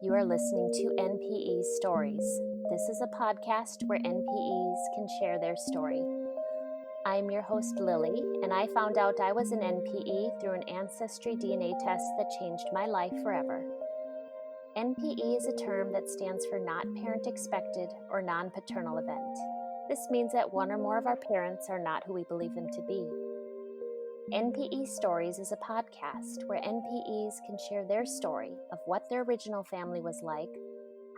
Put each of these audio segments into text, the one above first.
You are listening to NPE Stories. This is a podcast where NPEs can share their story. I'm your host, Lily, and I found out I was an NPE through an ancestry DNA test that changed my life forever. NPE is a term that stands for Not Parent Expected or Non-Paternal Event. This means that one or more of our parents are not who we believe them to be. NPE Stories is a podcast where NPEs can share their story of what their original family was like,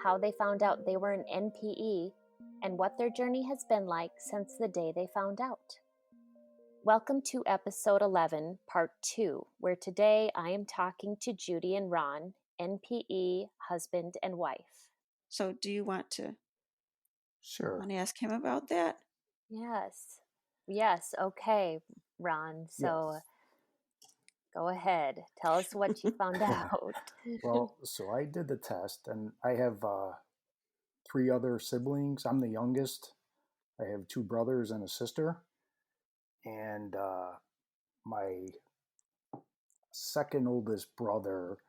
how they found out they were an NPE, and what their journey has been like since the day they found out. Welcome to episode 11, part 2, where today I am talking to Judy and Ron, NPE husband and wife. So do you want to Sure. ask him about that? Yes, okay, Ron. So Yes. go ahead. Tell us what you found out. Well, so I did the test, and I have 3 other siblings. I'm the youngest. I have 2 brothers and a sister. And my second oldest brother,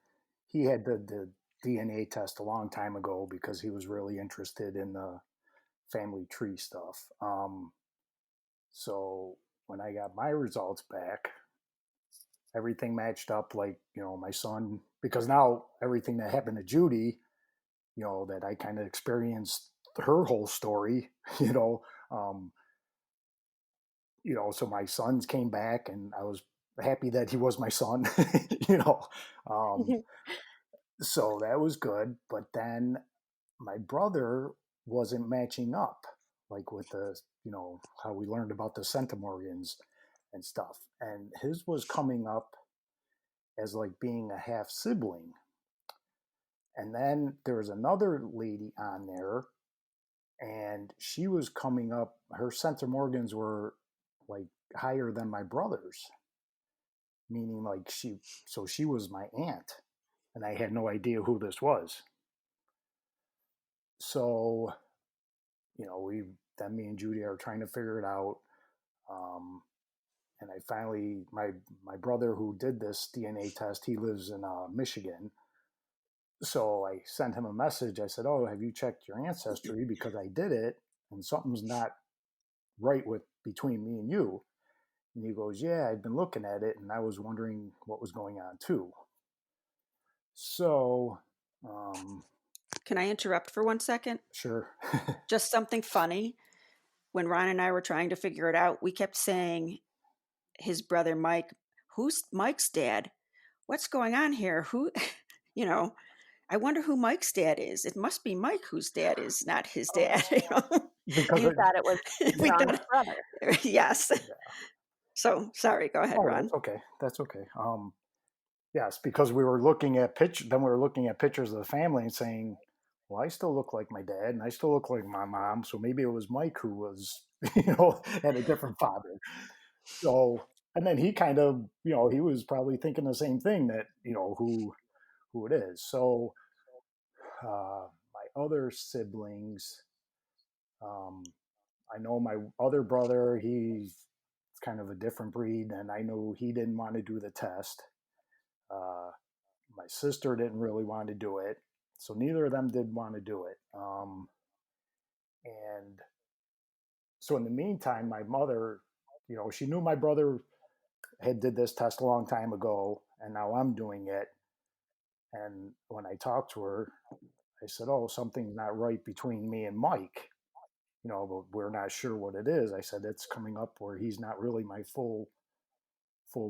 he had the DNA test a long time ago because he was really interested in the family tree stuff. So when I got my results back, everything matched up, like, my son, because now everything that happened to Judy, that I kind of experienced her whole story, um, so my sons came back and I was happy that he was my son, you know, um, so that was good. But then my brother wasn't matching up, like with how we learned about the centimorgans and stuff. And his was coming up as like being a half sibling. And then there was another lady on there, and she was coming up. Her centimorgans were like higher than my brother's, meaning like she was my aunt, and I had no idea who this was. So, me and Judy are trying to figure it out. And I finally, my brother who did this DNA test, he lives in Michigan. So I sent him a message. I said, "Oh, have you checked your ancestry? Because I did it, and something's not right with between me and you." And he goes, "Yeah, I've been looking at it, and I was wondering what was going on too." So, Can I interrupt for 1 second? sure. Just something funny. When Ron and I were trying to figure it out, we kept saying his brother Mike, who's Mike's dad? What's going on here? Who, you know, I wonder who Mike's dad is. It must be Mike whose dad is not his dad. Because You thought it was We Ron's thought, brother. yes. yeah. So sorry, go ahead, Oh, Ron. that's okay. That's okay. Yes, because we were looking at then we were looking at pictures of the family and saying, "Well, I still look like my dad, and I still look like my mom, so maybe it was Mike who was, had a different father." So, and then he kind of, he was probably thinking the same thing, that who it is. So, my other siblings, I know my other brother, he's kind of a different breed, and I know he didn't want to do the test. Uh, my sister didn't really want to do it, so neither of them did want to do it. And so in the meantime, my mother, she knew my brother had did this test a long time ago, and now I'm doing it. And when I talked to her, I said, "Oh, something's not right between me and Mike, but we're not sure what it is." I said, "It's coming up where he's not really my full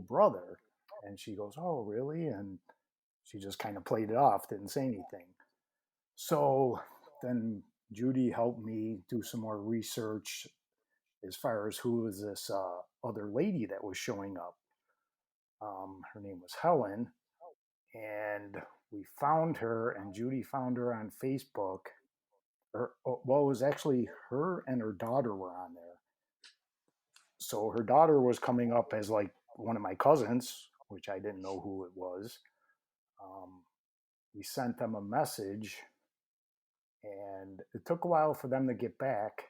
brother." And she goes, "Oh, really?" And she just kind of played it off, didn't say anything. So then Judy helped me do some more research as far as who was this other lady that was showing up. Her name was Helen, and we found her, and Judy found her on Facebook. Well, it was actually her and her daughter were on there. So her daughter was coming up as like one of my cousins, which I didn't know who it was. Um, we sent them a message, and it took a while for them to get back,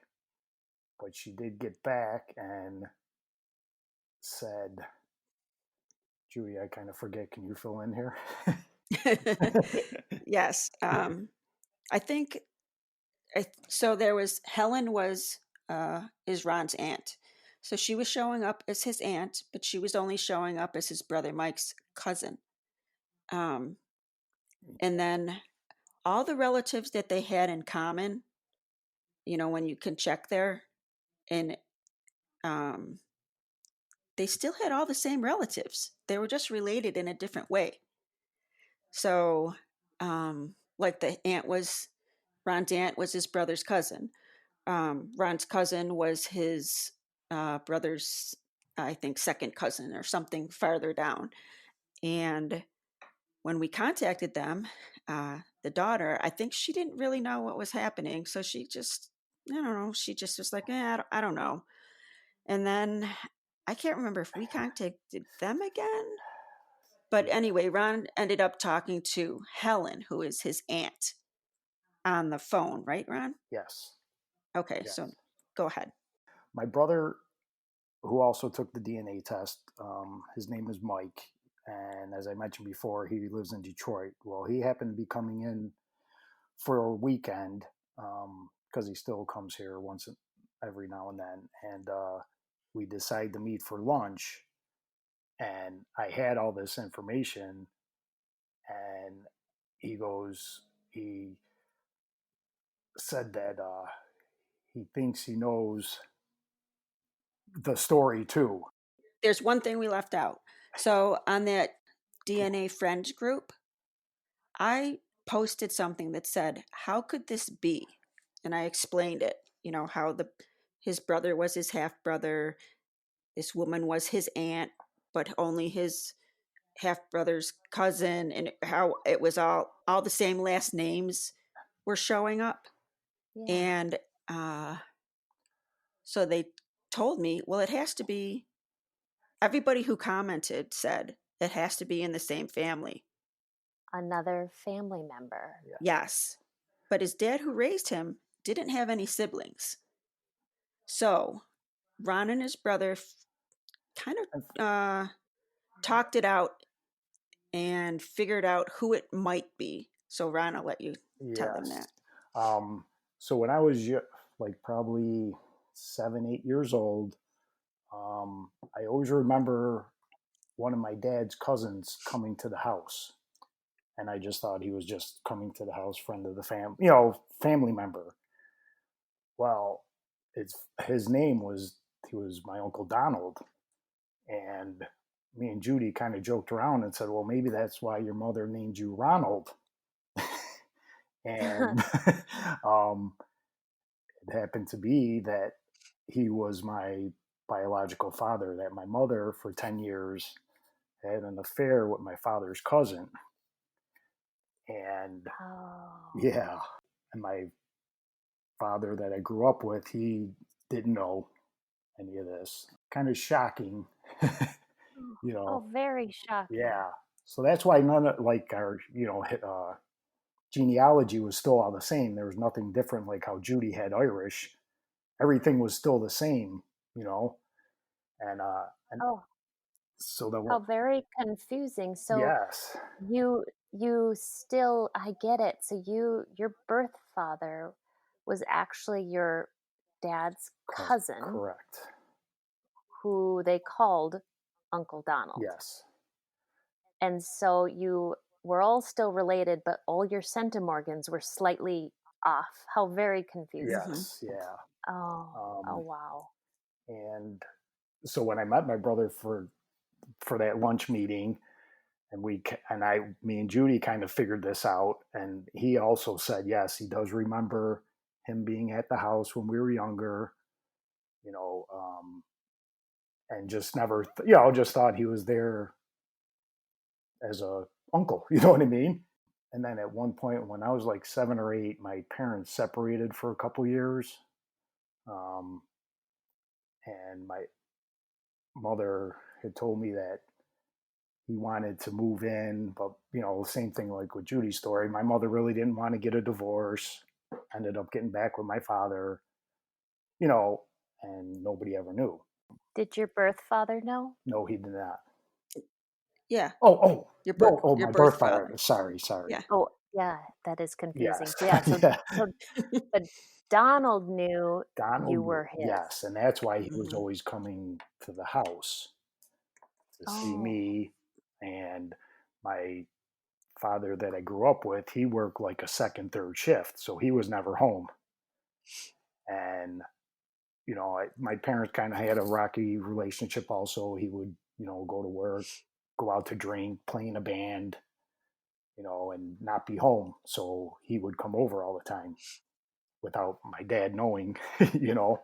but she did get back and said, Judy, I kind of forget, can you fill in here? Yes. I think so. There was Helen is Ron's aunt. So she was showing up as his aunt, but she was only showing up as his brother Mike's cousin. Um, and then all the relatives that they had in common, when you can check there, and um, they still had all the same relatives. They were just related in a different way. So, like the aunt was Ron's aunt was his brother's cousin. Ron's cousin was his brother's, I think, second cousin or something farther down. And when we contacted them, the daughter, I think she didn't really know what was happening. So she just, I don't know, she just was like, I don't know. And then I can't remember if we contacted them again. But anyway, Ron ended up talking to Helen, who is his aunt, on the phone, right, Ron? Yes. Okay, Yes. so go ahead. My brother, who also took the DNA test, his name is Mike. And as I mentioned before, he lives in Detroit. Well, he happened to be coming in for a weekend because he still comes here once every now and then. And we decided to meet for lunch. And I had all this information. And he said that he thinks he knows the story too. There's one thing we left out. So on that DNA friends group, I posted something that said, "How could this be?" And I explained it. How his brother was his half brother, this woman was his aunt, but only his half brother's cousin, and how it was all the same last names were showing up. Yeah. And so they told me, well, it has to be. Everybody who commented said it has to be in the same family. Another family member. Yeah. Yes. But his dad, who raised him, didn't have any siblings. So Ron and his brother kind of talked it out and figured out who it might be. So Ron, I'll let you tell them Yes. that. So when I was like probably 7, 8 years old, I always remember one of my dad's cousins coming to the house, and I just thought he was just coming to the house, friend of the family, family member. Well, it's his name was he was my uncle Donald, and me and Judy kind of joked around and said, "Well, maybe that's why your mother named you Ronald." And um, it happened to be that he was my biological father. That my mother, for 10 years, had an affair with my father's cousin, and Oh. yeah, and my father that I grew up with, he didn't know any of this. Kind of shocking, you Oh, know. very shocking. Yeah. So that's why none of like our, genealogy was still all the same. There was nothing different, like how Judy had Irish. Everything was still the same, you know. And Oh, so there how were, very confusing. So yes, you still, I get it. So your birth father was actually your dad's cousin correct. who they called Uncle Donald. Yes, And so you were all still related, but all your centimorgans were slightly off. How very confusing. Mm-hmm. yes, yeah. Oh, oh Um, wow. and so when I met my brother for that lunch meeting, and me and Judy kind of figured this out, and he also said yes, he does remember him being at the house when we were younger, you know, and just never, just thought he was there as a uncle. You know what I mean? And then at one point, when I was like 7 or 8, my parents separated for a couple years, um, and my mother had told me that he wanted to move in, but same thing like with Judy's story. My mother really didn't want to get a divorce. Ended up getting back with my father, and nobody ever knew. Did your birth father know? No, he did not. Yeah. Your Your my birth birth father. father. Sorry. Yeah. Oh, yeah, that is confusing. Yes. So yeah, so Yeah. so but Donald knew you Donald knew. were his. Yes, and that's why he was Mhm. always coming to the house to see Oh, me. And my father that I grew up with, he worked like a second, third shift, so he was never home. And my parents kind of had a rocky relationship. Also, he would go to work, go out to drink, play in a band, and not be home. So he would come over all the time without my dad knowing, you know.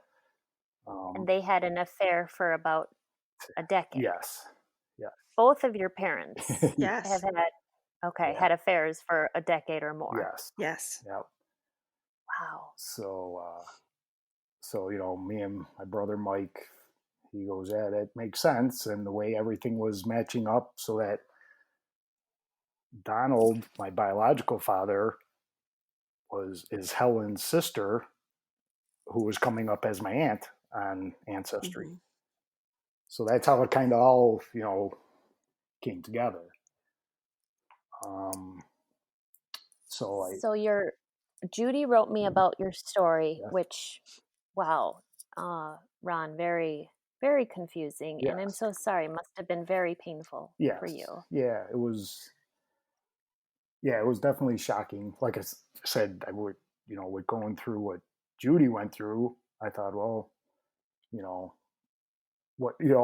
and Um, they had an affair for about a decade. yes, yeah, Both of your parents have Yes. yeah, had affairs for a decade or more. yes, Yes. yeah. Wow. So me and my brother Mike, he goes, yeah, that makes sense. And the way everything was matching up, so that Donald, my biological father, is Helen's sister, who was coming up as my aunt on Ancestry. Mhm. So that's how it kind of all came together. Um, so I So your Judy wrote me about your story, yes, which, wow, Ron, very, very confusing. And I'm yes, so sorry. Must have been very painful for yes, you. yeah, it was. Yeah, it was definitely shocking. Like I said, I would, with going through what Judy went through, I thought, well, you know,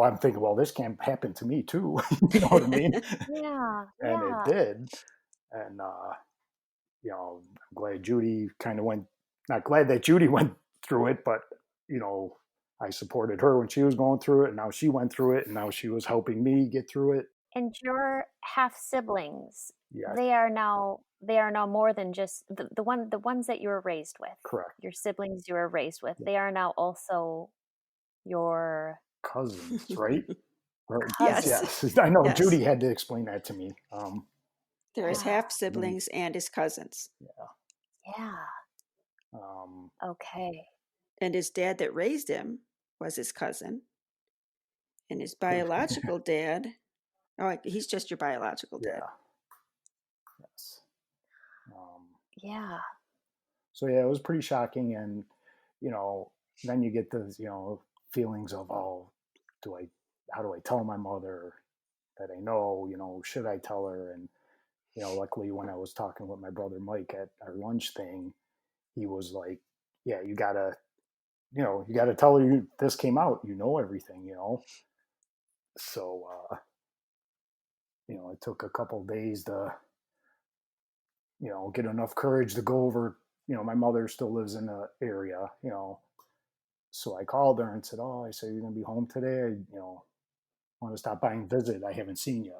I'm thinking, well, this can't happen to me too. You know what I mean? Yeah, And it yeah. did. And, I'm glad Judy kind of not glad that Judy went through it, but, you know, I supported her when she was going through it. And now she went through it. And now she was helping me get through it. And your half siblings, Yes, they are now more than just the ones that you were raised with. correct. Your siblings you were raised with. Yeah. They are now also your Cousins, right? Right. Yes. cousins. Yes. I know Yes. Judy had to explain that to me. They're his Yeah. half siblings and his cousins. Yeah. Yeah. Um, Okay. And his dad that raised him was his cousin. And his biological dad, oh, he's just your biological dad. yeah. Yes. Um, Yeah. so yeah, it was pretty shocking, and you know, then you get the feelings of, oh, do I? How do I tell my mother that I know? Should I tell her? And luckily, when I was talking with my brother Mike at our lunch thing, he was like, "Yeah, you gotta tell her this came out. You know everything. So it took a couple days to get enough courage to go over. My mother still lives in the area. So I called her and said, "Oh, I said you're gonna be home today. Want to stop by and visit. I haven't seen you."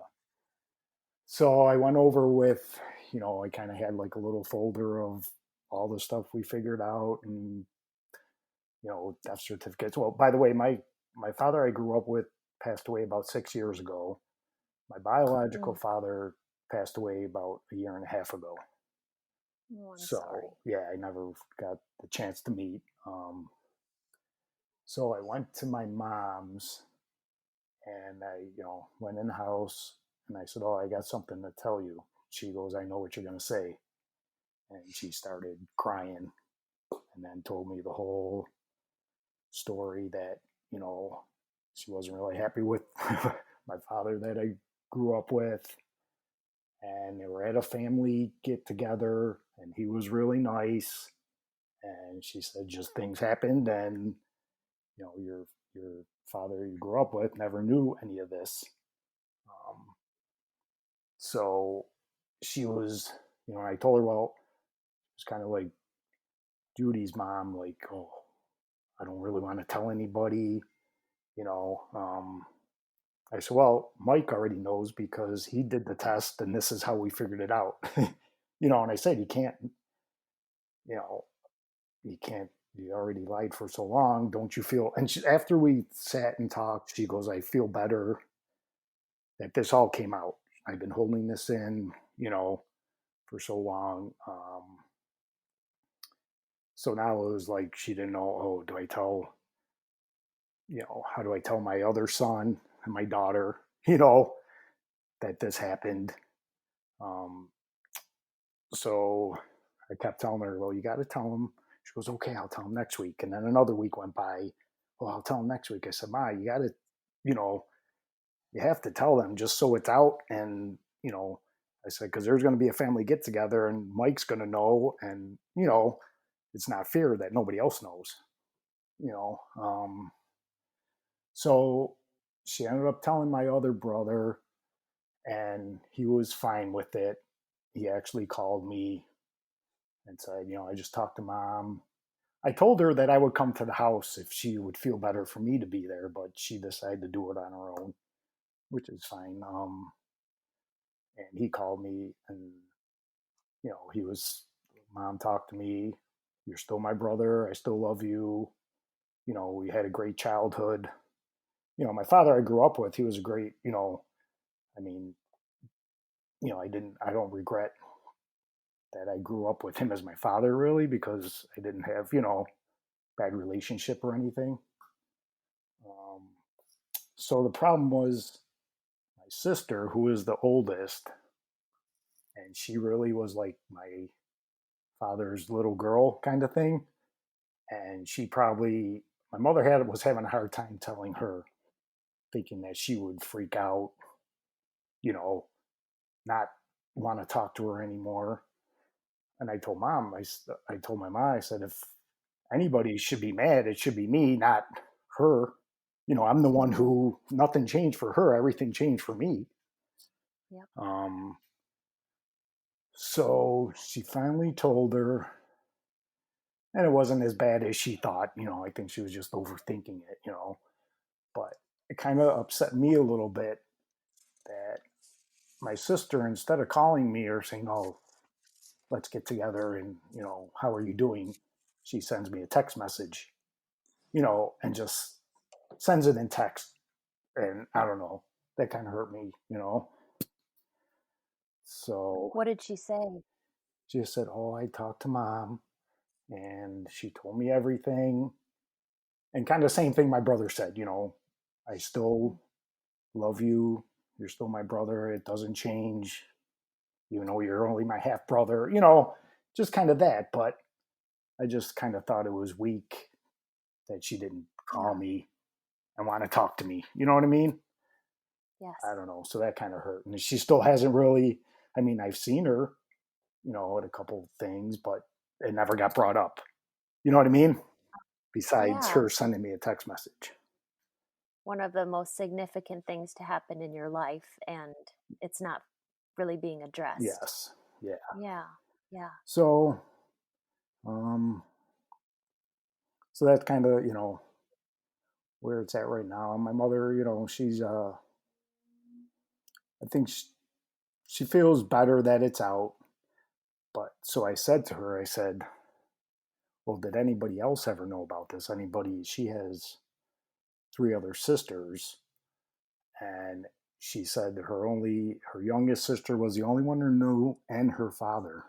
So I went over with, I kind of had like a little folder of all the stuff we figured out, and death certificates. Well, by the way, my father I grew up with passed away about 6 years ago. My biological Mm. father passed away about a year and a half ago. Oh, I'm sorry. So yeah, I never got the chance to meet. So I went to my mom's, and I, went in the house, and I said, "Oh, I got something to tell you." She goes, "I know what you're gonna say," and she started crying, and then told me the whole story that you know she wasn't really happy with my father that I grew up with, and they were at a family get together, and he was really nice, and she said just things happened, and your father you grew up with never knew any of this. Um, so she was, I told her, well, it's kind of like Judy's mom, like, oh, I don't really want to tell anybody, you know. I said, well, Mike already knows because he did the test, and this is how we figured it out. And I said, you know, you can't, you already lied for so long. Don't you feel? And after we sat and talked, she goes, I feel better that this all came out. I've been holding this in, for so long. So now it was like she didn't know, oh, do I tell, how do I tell my other son and my daughter, that this happened. So I kept telling her, well, you got to tell him. She goes, okay, I'll tell him next week. And then another week went by. Well, I'll tell him next week. I said, Ma, you got to, you know, you have to tell them just so it's out. And, I said, because there's going to be a family get together and Mike's going to know. And, it's not fair that nobody else knows, you know. So she ended up telling my other brother, and he was fine with it. He actually called me and said, I just talked to Mom. I told her that I would come to the house if she would feel better for me to be there, but she decided to do it on her own, which is fine. And he called me, and he was, Mom talked to me. You're still my brother. I still love you. We had a great childhood. My father I grew up with, he was a great, I mean, I don't regret that I grew up with him as my father really, because I didn't have, bad relationship or anything. Um, so the problem was my sister, who is the oldest, and she really was like my father's little girl kind of thing. And she probably, my mother was having a hard time telling her, thinking that she would freak out, you know, not want to talk to her anymore. And I told Mom, I told my mom, I said, if anybody should be mad, it should be me, not her. I'm the one who, nothing changed for her, everything changed for me. Yep. So she finally told her, and it wasn't as bad as she thought. I think she was just overthinking it, but it kind of upset me a little bit that my sister, instead of calling me or saying, oh, let's get together and, how are you doing? She sends me a text message, and just sends it in text. And I don't know, that kind of hurt me. So What did she say? she just said, oh, I talked to Mom and she told me everything. And kind of same thing my brother said, I still love you. You're still my brother. It doesn't change, even though you're only my half brother, just kind of that. But I just kind of thought it was weak that she didn't call me and want to talk to me. You know what I mean? Yes. I don't know. So that kind of hurt. And she still hasn't really, I've seen her, at a couple things, but it never got brought up. You know what I mean? Besides her sending me a text message. One of the most significant things to happen in your life, and it's not really being addressed. Yes. Yeah. Yeah. Yeah. So, so that's kind of, where it's at right now. And my mother, she's, I think she feels better that it's out. But so I said to her, I said, well, did anybody else ever know about this? She has 3 other sisters. And she said her youngest sister was the only one who knew, and her father,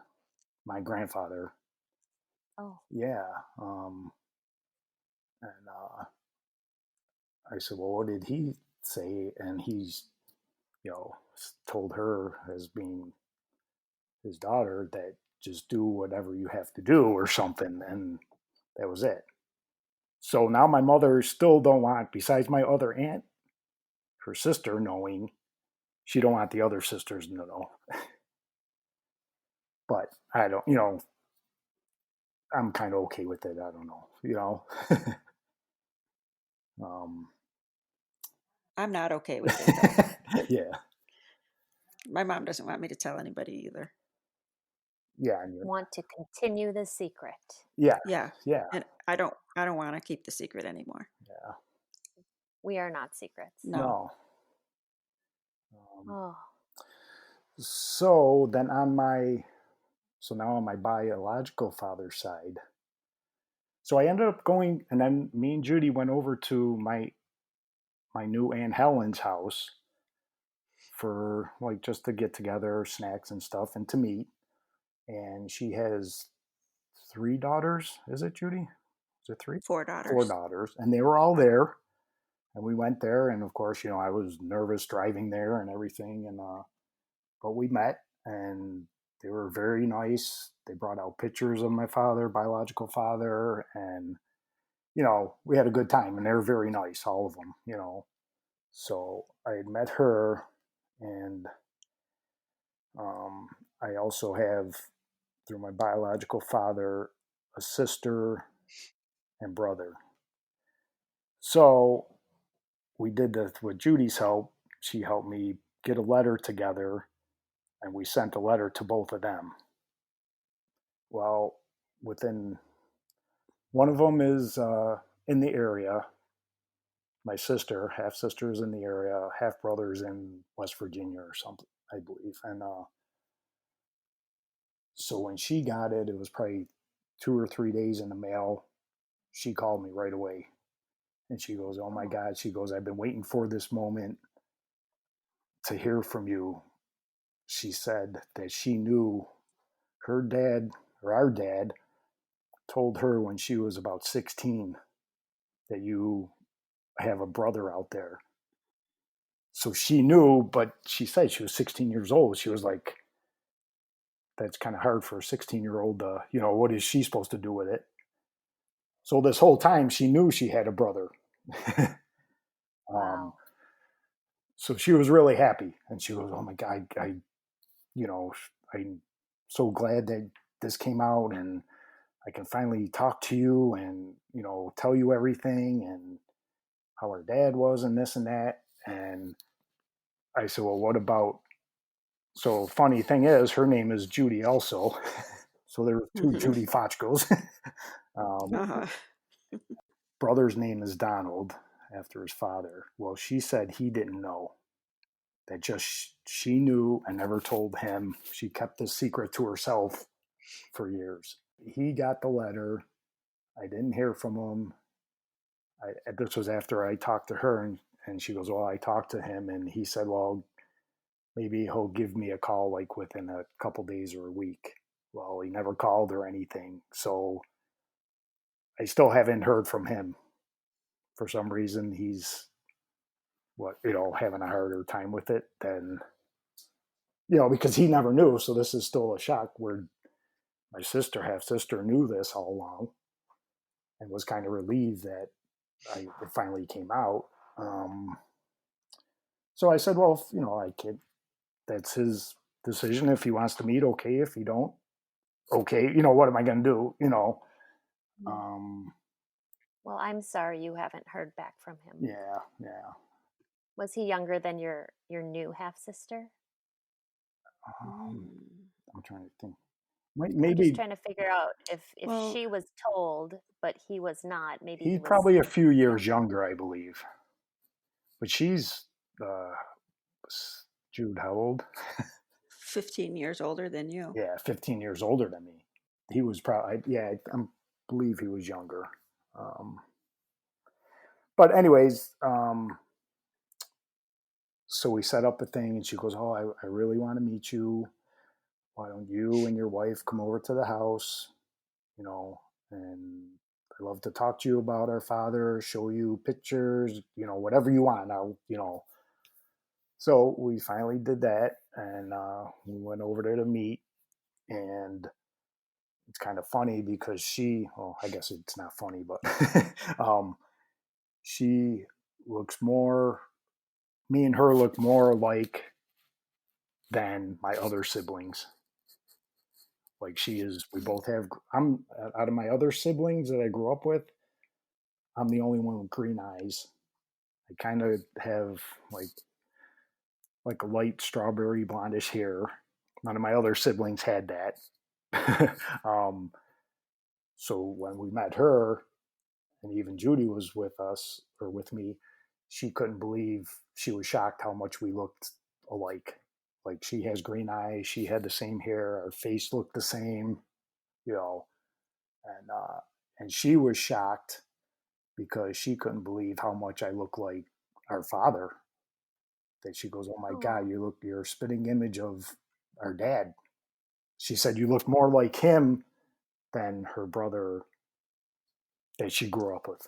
my grandfather. Oh. Yeah. And I said, well, what did he say? And he's, told her, as being his daughter, that just do whatever you have to do or something. And that was it. So now my mother still don't want, besides my other aunt, her sister knowing, she don't want the other sisters to know. But I don't, I'm kind of okay with it. I don't know. I'm not okay with it though. Yeah. My mom doesn't want me to tell anybody either. Yeah. Want to continue the secret. Yeah. Yeah. Yeah. And I don't want to keep the secret anymore. Yeah. We are not secrets. No. Oh. So then now on my biological father's side, so I ended up going, and then me and Judy went over to my new Aunt Helen's house for like just to get together, snacks and stuff, and to meet. And she has 3 daughters. Is it, Judy? Is it 3? 4 daughters. 4 daughters, and they were all there. And we went there, and of course, I was nervous driving there and everything. And but we met, and they were very nice. They brought out pictures of my father, biological father, and we had a good time. And they were very nice, all of them. So I had met her, and um, I also have, through my biological father, a sister and brother. So we did this with Judy's help. She helped me get a letter together, and we sent a letter to both of them. Well, within one of them is in the area. My sister, half sister, is in the area. Half brother's in West Virginia or something, I believe. And so when she got it, it was probably 2 or 3 days in the mail. She called me right away, and she goes, "Oh my God!" She goes, "I've been waiting for this moment to hear from you." She said that she knew her dad, or our dad, told her when she was about 16 that you have a brother out there. So she knew, but she said she was 16 years old. She was like, that's kind of hard for a 16-year-old. What is she supposed to do with it? So this whole time she knew she had a brother. Wow. So she was really happy, and she goes, "Oh my God, I'm so glad that this came out, and I can finally talk to you, and tell you everything, and how her dad was, and this and that." And I said, "Well, what about?" So funny thing is, her name is Judy also. So there were two Judy Fochkos. Uh-huh. Brother's name is Donald, after his father. Well, she said he didn't know. That just she knew and never told him. She kept this secret to herself for years. He got the letter. I didn't hear from him. This was after I talked to her, and she goes, "Well, I talked to him, and he said, well, maybe he'll give me a call like within a couple days or a week." Well, he never called or anything. So I still haven't heard from him. For some reason, he's having a harder time with it than, because he never knew. So this is still a shock where my half sister, knew this all along and was kind of relieved that it finally came out. So I said, well, that's his decision. If he wants to meet, okay. If he don't, okay. What am I going to do? Um, Well, I'm sorry you haven't heard back from him. yeah, yeah. Was he younger than your new half sister? I'm trying to think. I'm just Maybe trying to figure out if Well, she was told, but he was not. Maybe he he's was probably a few years younger. younger, I believe. But she's uh, Jude, how old? 15 years older than you. Yeah, 15 years older than me. He was probably, yeah, I believe he was younger. Um, but anyways, so we set up a thing, and she goes, "Oh, I really want to meet you. Why don't you and your wife come over to the house? You know, and I love to talk to you about our father, show you pictures, whatever you want. So we finally did that, and we went over there to meet. And it's kind of funny because well, I guess it's not funny, but she looks more, me and her look more alike than my other siblings. Like we both have, I'm out of my other siblings that I grew up with, I'm the only one with green eyes. I kind of have like a light strawberry blondish hair. None of my other siblings had that. um, so when we met her, and even Judy was with us or with me, she couldn't believe, she was shocked how much we looked alike. Like, she has green eyes, she had the same hair, our face looked the same, you know, and she was shocked because she couldn't believe how much I look like our father. That she goes, "Oh my God, Oh, you're a spitting image of our dad." She said you look more like him than her brother that she grew up with.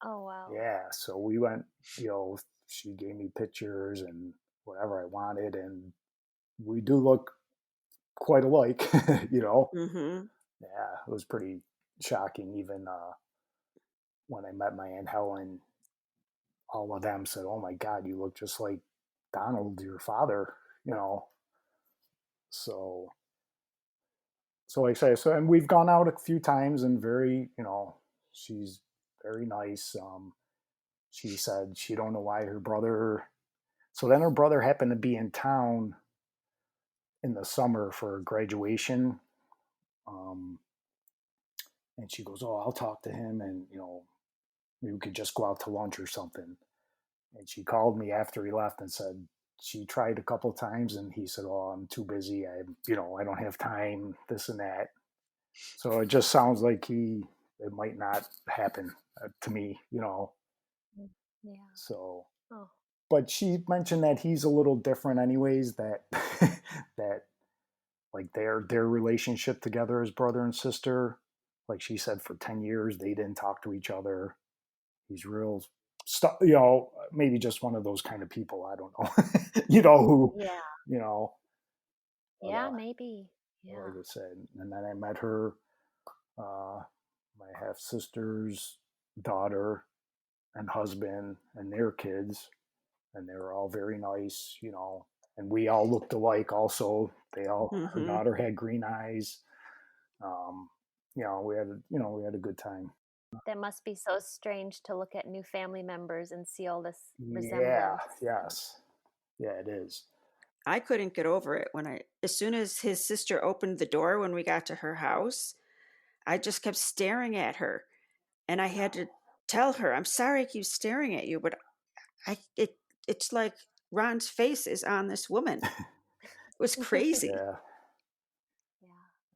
Oh, wow. Yeah, so we went, she gave me pictures and whatever I wanted, and we do look quite alike, you know. Mm-hmm. Yeah, it was pretty shocking. Even when I met my Aunt Helen, all of them said, "Oh my God, you look just like Donald, your father," you know. So, so like I say, so and we've gone out a few times, and very, she's very nice. She said she don't know why her brother. So then her brother happened to be in town in the summer for graduation, um, and she goes, "Oh, I'll talk to him, and maybe we could just go out to lunch or something." And she called me after he left and said she tried a couple times, and he said, "Oh, I'm too busy. I don't have time. This and that." So it just sounds like it might not happen to me. Mm, yeah. So, Oh, but she mentioned that he's a little different, anyways. That that like their relationship together as brother and sister, like she said, for 10 years they didn't talk to each other. He's real stuff, maybe just one of those kind of people. I don't know, who, yeah. you know, but Yeah, maybe. like Yeah. I said, and then I met her, uh, my half sister's daughter and husband and their kids, and they were all very nice. And we all looked alike. Also, her Mm-hmm. daughter had green eyes. Um, we had a good time. That must be so strange to look at new family members and see all this Yeah, resemblance. yes, yeah, it is. I couldn't get over it as soon as his sister opened the door when we got to her house, I just kept staring at her. And I had to tell her, I'm sorry I keep staring at you, but it's like Ron's face is on this woman. It was crazy. Yeah, Yeah.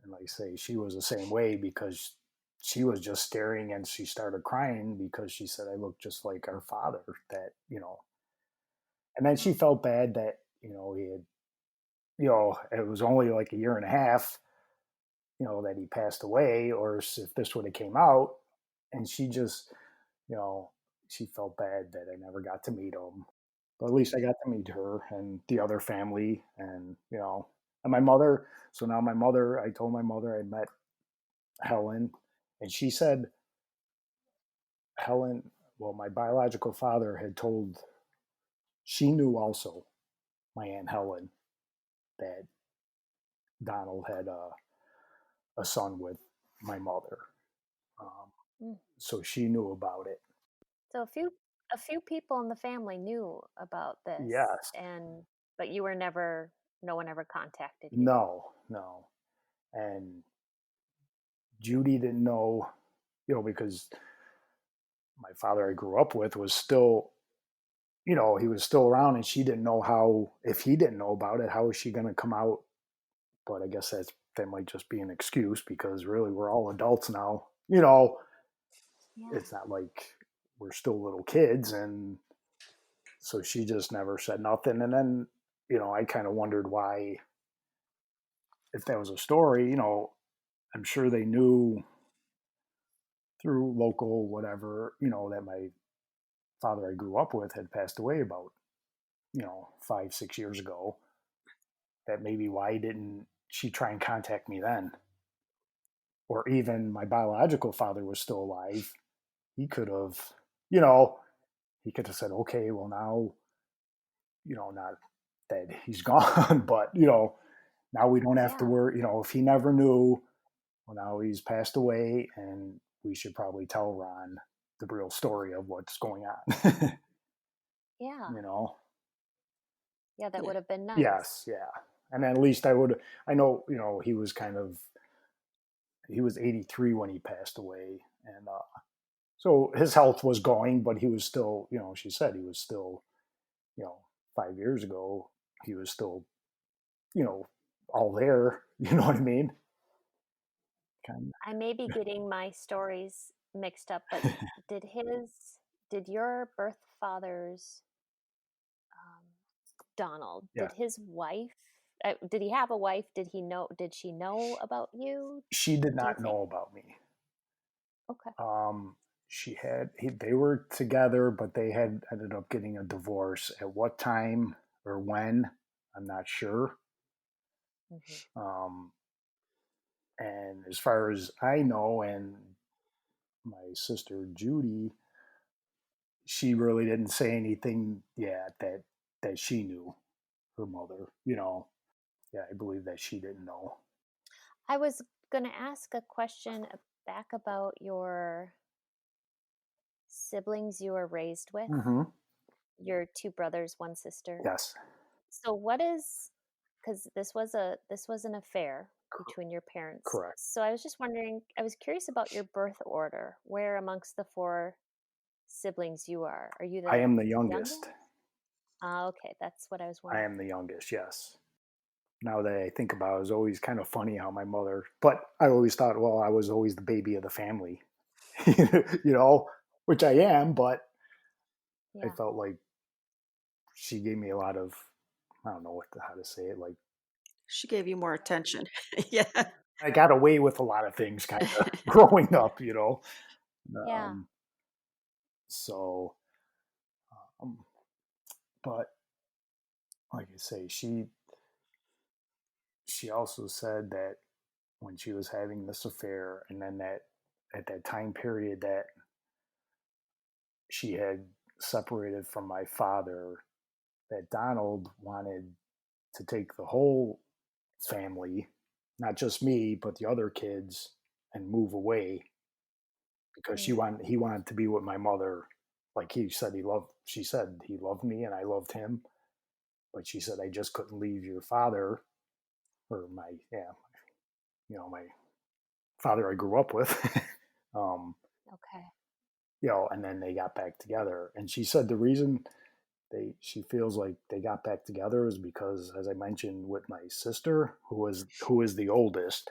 and like I say, she was the same way because she was just staring and she started crying because she said I look just like our father. And then she Oh, felt bad that he had it was only like a year and a half that he passed away, or if this would have came out, and she just you know she felt bad that I never got to meet him. But at least I got to meet her and the other family, and my mother. So now I told my mother I met Helen, and she said Helen, well, my biological father had told, she knew also, my Aunt Helen, that Donald had a son with my mother. Um, mm. so she knew about it. So a few people in the family knew about this, Yes. and but you were never, no one ever contacted you. No, no. And Judy didn't know, because my father I grew up with was still, he was still around, and she didn't know how, if he didn't know about it, how is she going to come out? But I guess that might just be an excuse because really we're all adults now. Yeah. It's not like we're still little kids. And so she just never said nothing. And then, I kind of wondered why, if that was a story, I'm sure they knew through local whatever, that my father I grew up with had passed away about, 5, 6 years ago. That maybe why didn't she try and contact me then? Or even my biological father was still alive. He could have, you know, he could have said, okay, well now, not that he's gone, but now we don't have to Yeah. worry, if he never knew, well now he's passed away and we should probably tell Ron the real story of what's going on. Yeah. you know? Yeah, that Yeah. would have been nice. Yes, yeah. And at least I know, he was 83 when he passed away. And so his health was going, but he was still, she said he was still, you know, 5 years ago, he was still, you know, all there. You know what I mean? Kind I may be getting my stories mixed up, but did his did your birth father's um, Donald, Yeah. did his wife, did he have a wife? Did she know about you? She did Do you not think? know about me. Okay. Um, they were together, but they had ended up getting a divorce. At what time or when, I'm not sure. Mm-hmm. And as far as I know, and my sister Judy, she really didn't say anything yet that she knew her mother. Yeah, I believe that she didn't know. I was going to ask a question back about your siblings you were raised with, Mm-hmm. your two brothers, one sister. Yes. So because this was an affair between your parents. Correct. So I was just wondering, I was curious about your birth order. Where amongst the four siblings you are? Are you I the am the youngest? youngest. Okay, that's what I was I wondering. am the youngest. Yes. Now that I think about it, it was always kind of funny how my mother, but I always thought, well, I was always the baby of the family, which I am, but I Yeah. felt like she gave me a lot of, I don't know how to say it. Like She gave you more attention. Yeah. I got away with a lot of things kind of growing up. Yeah. Um, so, um, but like I say, she also said that when she was having this affair, and then that at that time period that she had separated from my father, that Donald wanted to take the whole family, not just me, but the other kids, and move away because Mm. he wanted to be with my mother. Like she said he loved me and I loved him, but she said I just couldn't leave your father, or my father I grew up with. um, Okay. and then they got back together. And she said the reason she feels like they got back together is because, as I mentioned, with my sister, who is the oldest,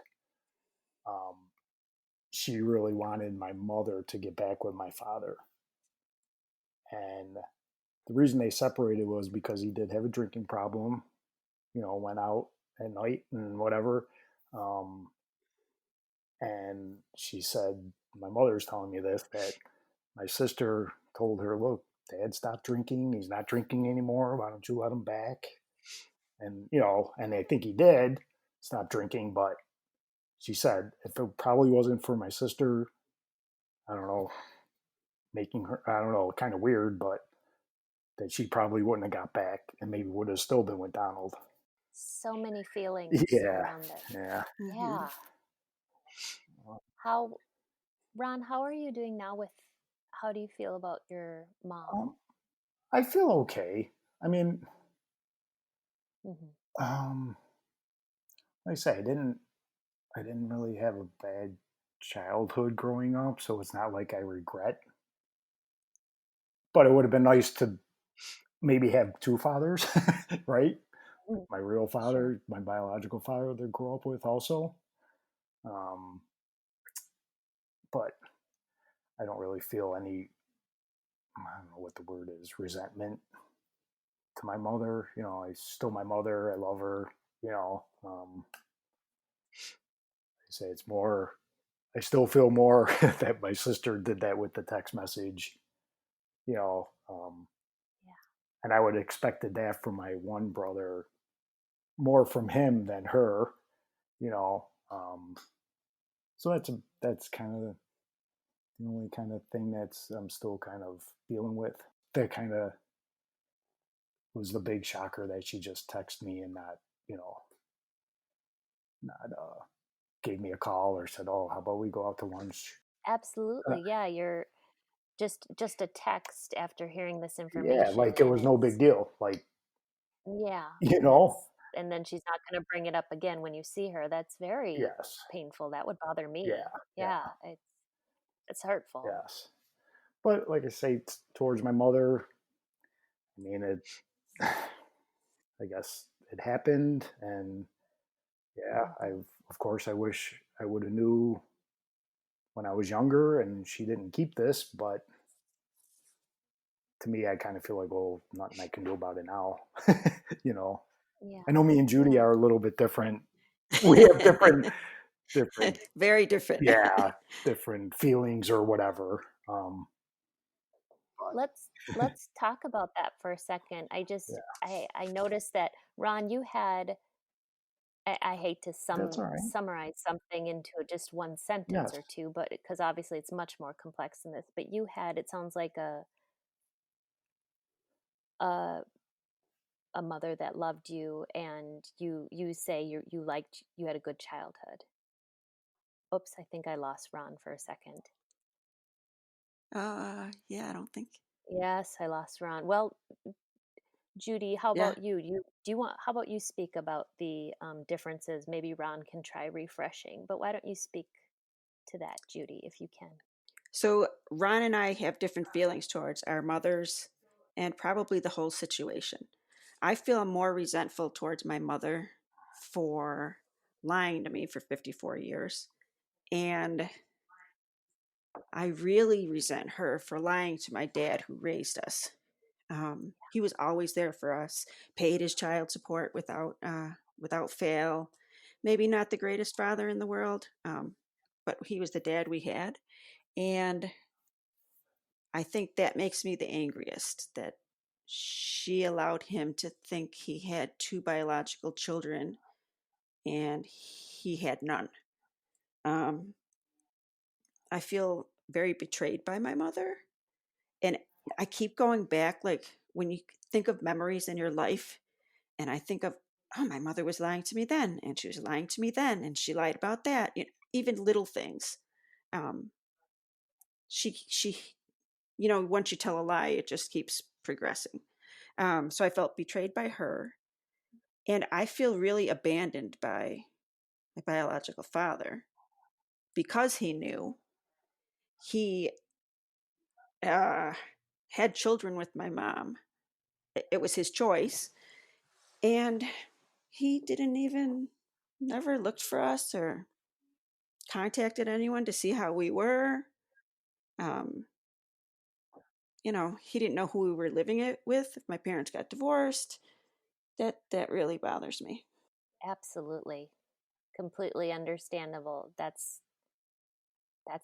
um, she really wanted my mother to get back with my father. And the reason they separated was because he did have a drinking problem, went out at night and whatever. Um, and she said, my mother's telling me this, that my sister told her, look, Dad stopped drinking. He's not drinking anymore. Why don't you let him back? And I think he did stop drinking, but she said if it probably wasn't for my sister, I don't know, making her, I don't know, kind of weird, but that she probably wouldn't have got back and maybe would have still been with Donald. So many feelings Yeah, around this. yeah. Hmm. Yeah. How, Ron, how are you doing now how do you feel about your mom? Um, I feel okay. I mean, Mm-hmm. um, like I say, I didn't really have a bad childhood growing up, so it's not like I regret. But it would have been nice to maybe have two fathers, right? Mm. My real Sure. father, my biological father that I grew up with also. Um, but I don't really feel any, I don't know what the word is, resentment to my mother. I still my mother. I love her. I say it's more, I still feel more that my sister did that with the text message, you know, um, Yeah. and I would have expected that from my one brother, more from him than her, you know. So that's kind of the only kind of thing that's I'm still kind of dealing with. That kind of was the big shocker that she just texted me and not, you know, not gave me a call or said, "Oh, how about we go out to lunch?" Uh, Absolutely. Yeah, you're just a text after hearing this yeah, information like it and was no it's big deal. Like yeah, you and know, then she's not going to bring it up again when you see her. That's very yes, painful. That would bother yeah, me. yeah, Yeah, it's hurtful. yes. But like I say, towards my mother, I mean it. I guess it happened, and yeah, I Hmm. of course I wish I would have knew when I was younger, and she didn't keep this. But to me, I kind of feel like, well, nothing I can do about it now. you know, Yeah. I know me and Judy Yeah. are a little bit different. We have different, Very different. yeah, different feelings or whatever. Um, Let's talk about that for a second. yeah, I noticed that Ron, you had I hate to that's all right. summarize something into just one sentence Yes, or two, but because obviously it's much more complex than this. But you had, it sounds like a a mother that loved you, and you say you liked, you had a good childhood. Oops, I think I lost Ron for a second. Yeah, I don't think. Yes, I lost Ron. Well, Judy, how Yeah. about you? Do you want? How about you speak about the differences? Maybe Ron can try refreshing, but why don't you speak to that, Judy, if you can? So Ron and I have different feelings towards our mothers and probably the whole situation. I feel more resentful towards my mother for lying to me for 54 years. And I really resent her for lying to my dad who raised us. He was always there for us, paid his child support without fail. Maybe not the greatest father in the world, but he was the dad we had. And I think that makes me the angriest that she allowed him to think he had two biological children and he had none. Um, I feel very betrayed by my mother. And I keep going back, like when you think of memories in your life, and I think of, oh, my mother was lying to me then, and she was lying to me then, and she lied about that. Even little things. Um, she, once you tell a lie, it just keeps progressing. So I felt betrayed by her, and I feel really abandoned by my biological father because he knew he uh, had children with my mom. It was his choice, and he didn't even never looked for us or contacted anyone to see how we were. Um, he didn't know who we were living it with. If my parents got divorced, that really bothers me. Absolutely, completely understandable. That's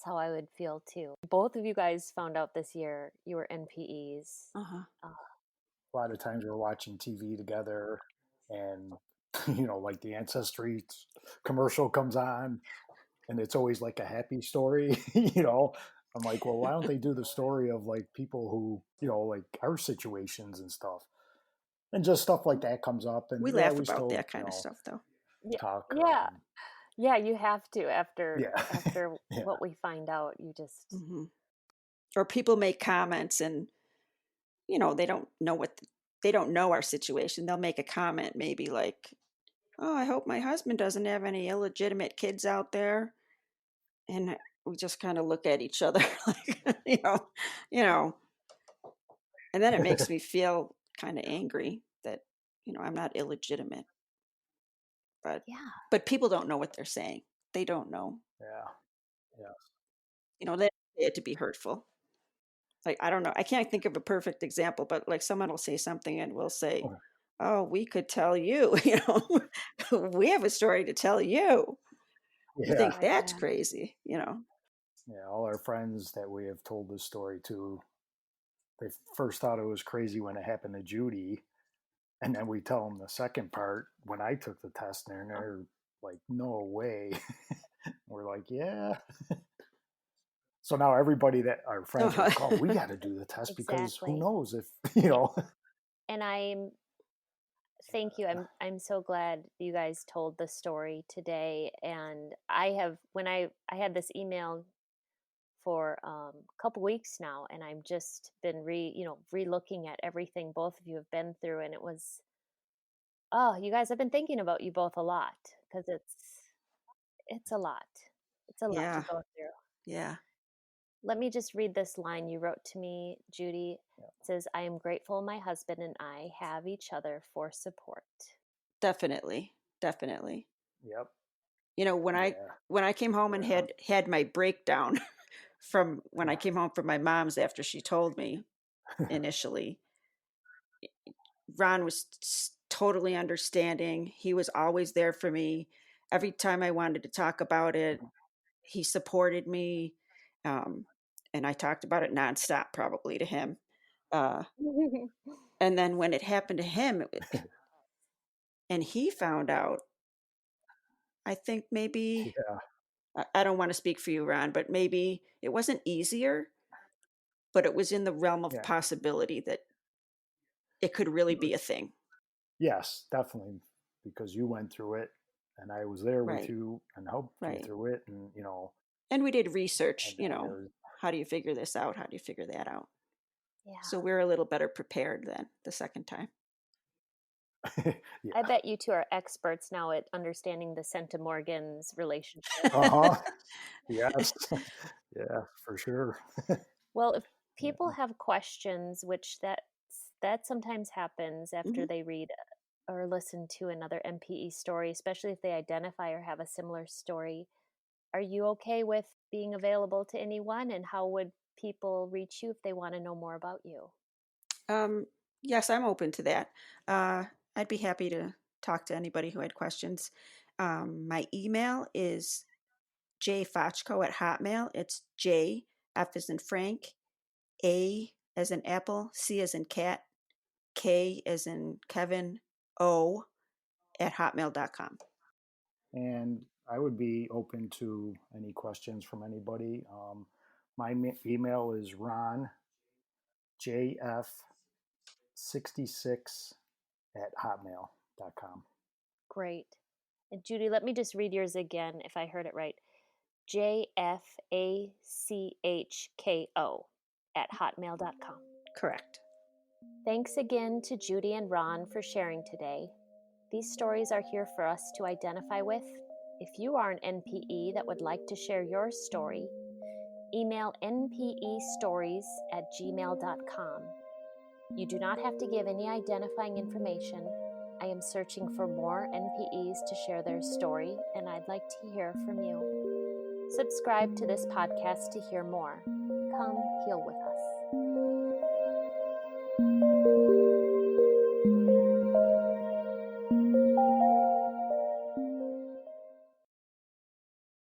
how I would feel too. Both of you guys found out this year you were NPEs. Uh-huh. a lot of times we're watching TV together, and like the Ancestry commercial comes on, and it's always like a happy story. I'm like, well, why don't they do the story of like people who, like our situations and stuff, and just stuff like that comes up, We and yeah, laugh we about still, that kind of stuff, though. Yeah, talk. yeah, yeah. You have to Yeah, after yeah, what we find out. You just Hmm. Or people make comments, and they don't know our situation. They'll make a comment, maybe like, "Oh, I hope my husband doesn't have any illegitimate kids out there," and we just kind of look at each other, like, you know, and then it makes me feel kind of angry that I'm not illegitimate, but yeah, people don't know what they're saying. They don't know. yeah, yeah. They say it to be hurtful. Like, I don't know. I can't think of a perfect example, but like someone will say something and we'll say, Okay. "Oh, we could tell you, we have a story to tell you." You Yeah, think right, that's yeah, crazy. yeah. All our friends that we have told this story to, they first thought it was crazy when it happened to Judy, and then we tell them the second part when I took the test, and they're like, "No way." We're like, "Yeah." So now everybody that our friends are Uh-huh. like, "Oh, we got to do the test because who exactly. knows if you know." And I'm thank you. I'm so glad you guys told the story today. And I have when I had this email for a couple weeks now, and I've just been re-looking at everything both of you have been through, and it was, oh, you guys, I've been thinking about you both a lot because it's a lot. It's a lot to Yeah. go through. Yeah. Let me just read this line you wrote to me, Judy. It says, I am grateful my husband and I have each other for support. Definitely. Definitely. Yep. When I Yeah. when I came home and Yeah. had my breakdown from when I came home from my mom's after she told me initially, Ron was totally understanding. He was always there for me. Every time I wanted to talk about it, he supported me. Um, and I talked about it nonstop probably to him. And then when it happened to him, and he found out, I think maybe, Yeah. I don't want to speak for you, Ron, but maybe it wasn't easier, but it was in the realm of Yeah. possibility that it could really be a thing. Yes, definitely, because you went through it, and I was there with Right. you and helped you Right. through it, and And we did research, and there's how do you figure this out? How do you figure that out? Yeah. So we're a little better prepared than the second time. I yeah. bet you two are experts now at understanding the Centimorgans relationship. Uh-huh. Yes. Yeah, for sure. Well, if Yeah. people have questions, which that sometimes happens after Mhm. they read or listen to another NPE story, especially if they identify or have a similar story, are you okay with being available to anyone? And how would people reach you if they want to know more about you? Yes, I'm open to that. I'd be happy to talk to anybody who had questions. My email is jfochko@hotmail. It's J, F as in Frank, A as in Apple, C as in cat, K as in Kevin, O @hotmail.com. And I would be open to any questions from anybody. My email is ronjf66@hotmail.com. Great. And Judy, let me just read yours again if I heard it right. JFACHKO@hotmail.com. Correct. Thanks again to Judy and Ron for sharing today. These stories are here for us to identify with. If you are an NPE that would like to share your story, email npestories@gmail.com. You do not have to give any identifying information. I am searching for more NPEs to share their story, and I'd like to hear from you. Subscribe to this podcast to hear more. Come heal with us.